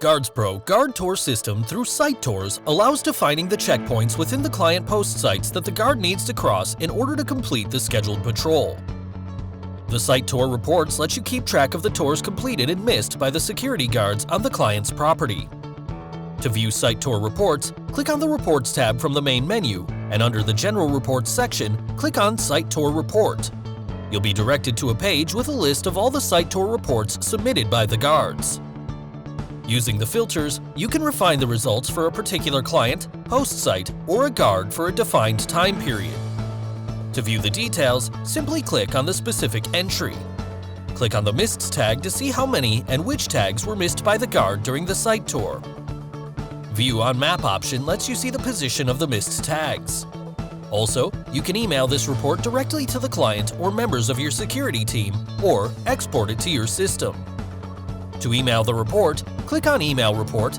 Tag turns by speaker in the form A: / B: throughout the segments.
A: GuardsPro Guard Tour System through Site Tours allows defining the checkpoints within the client post sites that the guard needs to cross in order to complete the scheduled patrol. The Site Tour reports let you keep track of the tours completed and missed by the security guards on the client's property. To view Site Tour reports, click on the Reports tab from the main menu, and under the General Reports section, click on Site Tour Report. You'll be directed to a page with a list of all the Site Tour reports submitted by the guards. Using the filters, you can refine the results for a particular client, host site, or a guard for a defined time period. To view the details, simply click on the specific entry. Click on the Missed tag to see how many and which tags were missed by the guard during the site tour. View on Map option lets you see the position of the missed tags. Also, you can email this report directly to the client or members of your security team, or export it to your system. To email the report, click on Email Report,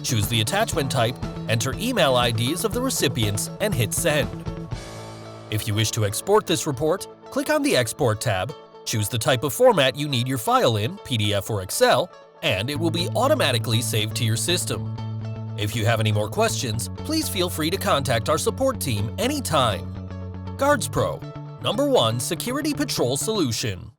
A: choose the attachment type, enter email IDs of the recipients, and hit Send. If you wish to export this report, click on the Export tab, choose the type of format you need your file in, PDF or Excel, and it will be automatically saved to your system. If you have any more questions, please feel free to contact our support team anytime. GuardsPro, #1 security patrol solution.